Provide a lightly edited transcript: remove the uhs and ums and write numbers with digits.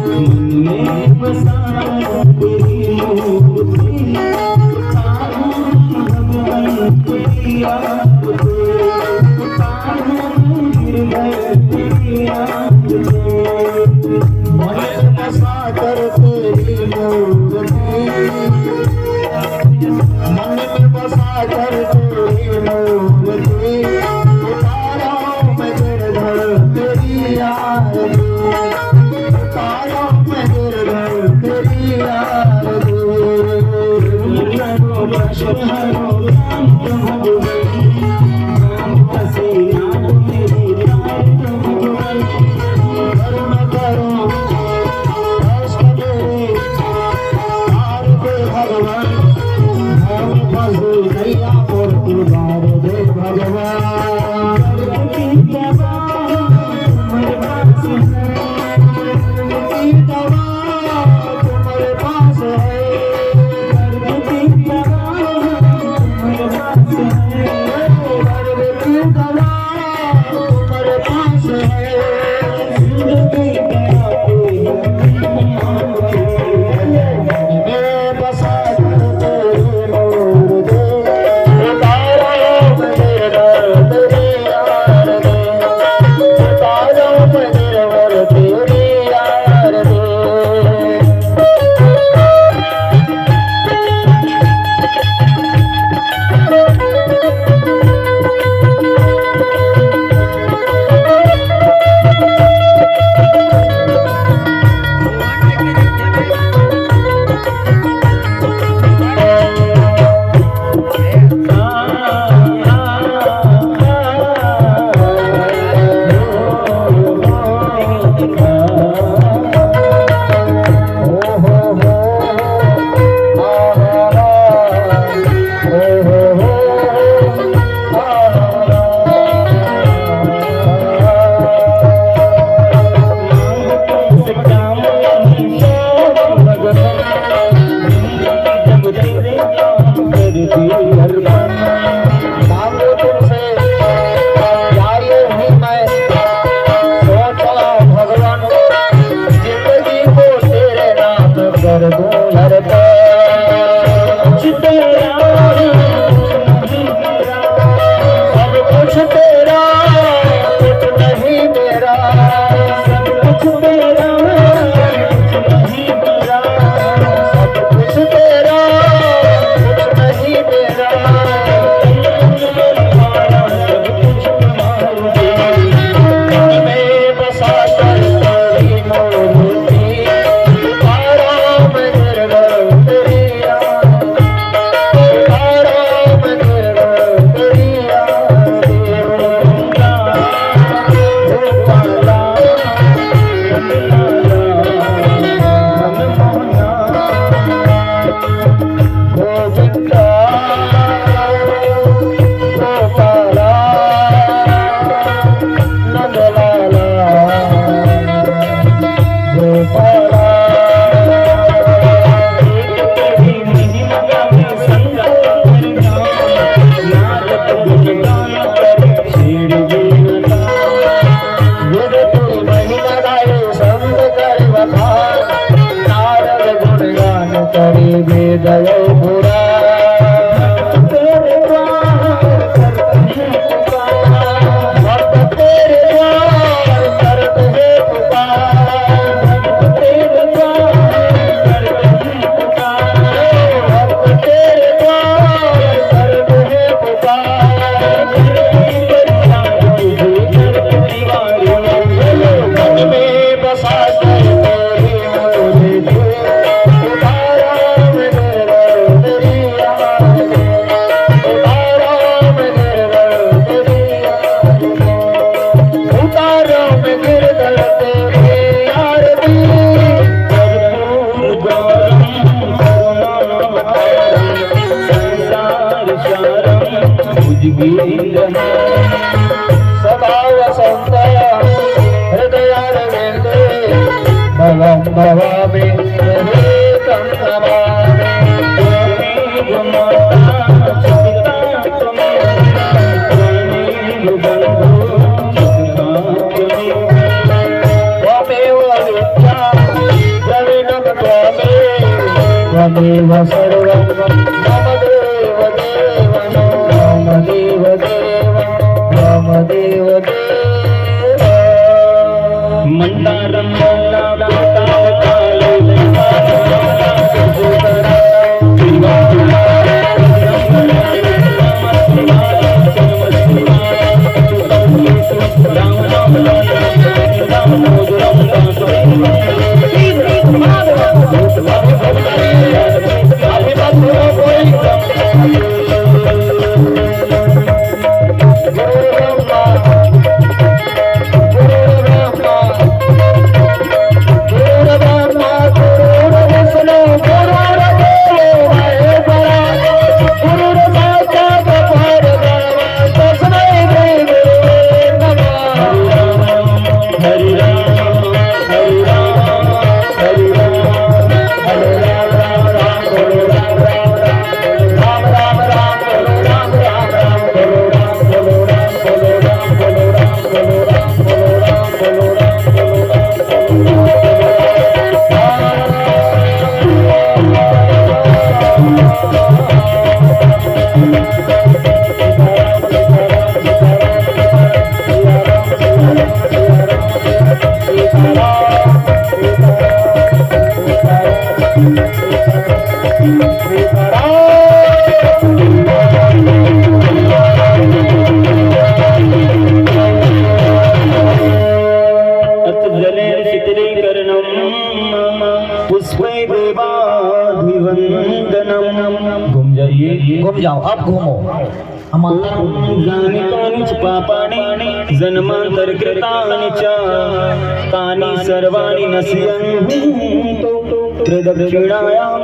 में बसा तेरी मूर्ति भगवान तेरी याद तेरी याद मन बसा कर तेरी मूर्ति मन में बसा कर तेरी मूर्ति उतारो मैं गिरधर तेरी याद उतारो मैं गिरधर तेरी याद हरो लक्ष्मण हरो राम भगवान राम पसीना मेरी रात भगवान करुण करो कष्ट मेरे तार दे भगवान हम फंसे नैया पर तुझार दे भगवान की दवा तुम्हारे पास है की दवा तुम्हारे पास है की दवा तुम्हारे पास है की दवा तुम्हारे पास है जिंदगी दया में बसा तेरे मूर्ति सदा वसंत हृदयारविंदे भवं भवामि तम त्वमेव विद्या त्वमेव सर्वं मम देव देव मम देव देव मम देव देव मंदारं घूम जाइए, घूम जाओ, अब घूमो। जानिकानि च पापानि जन्मांतर कृतानि च तानि सर्वाणि नश्यन्ति प्रदक्षिणायां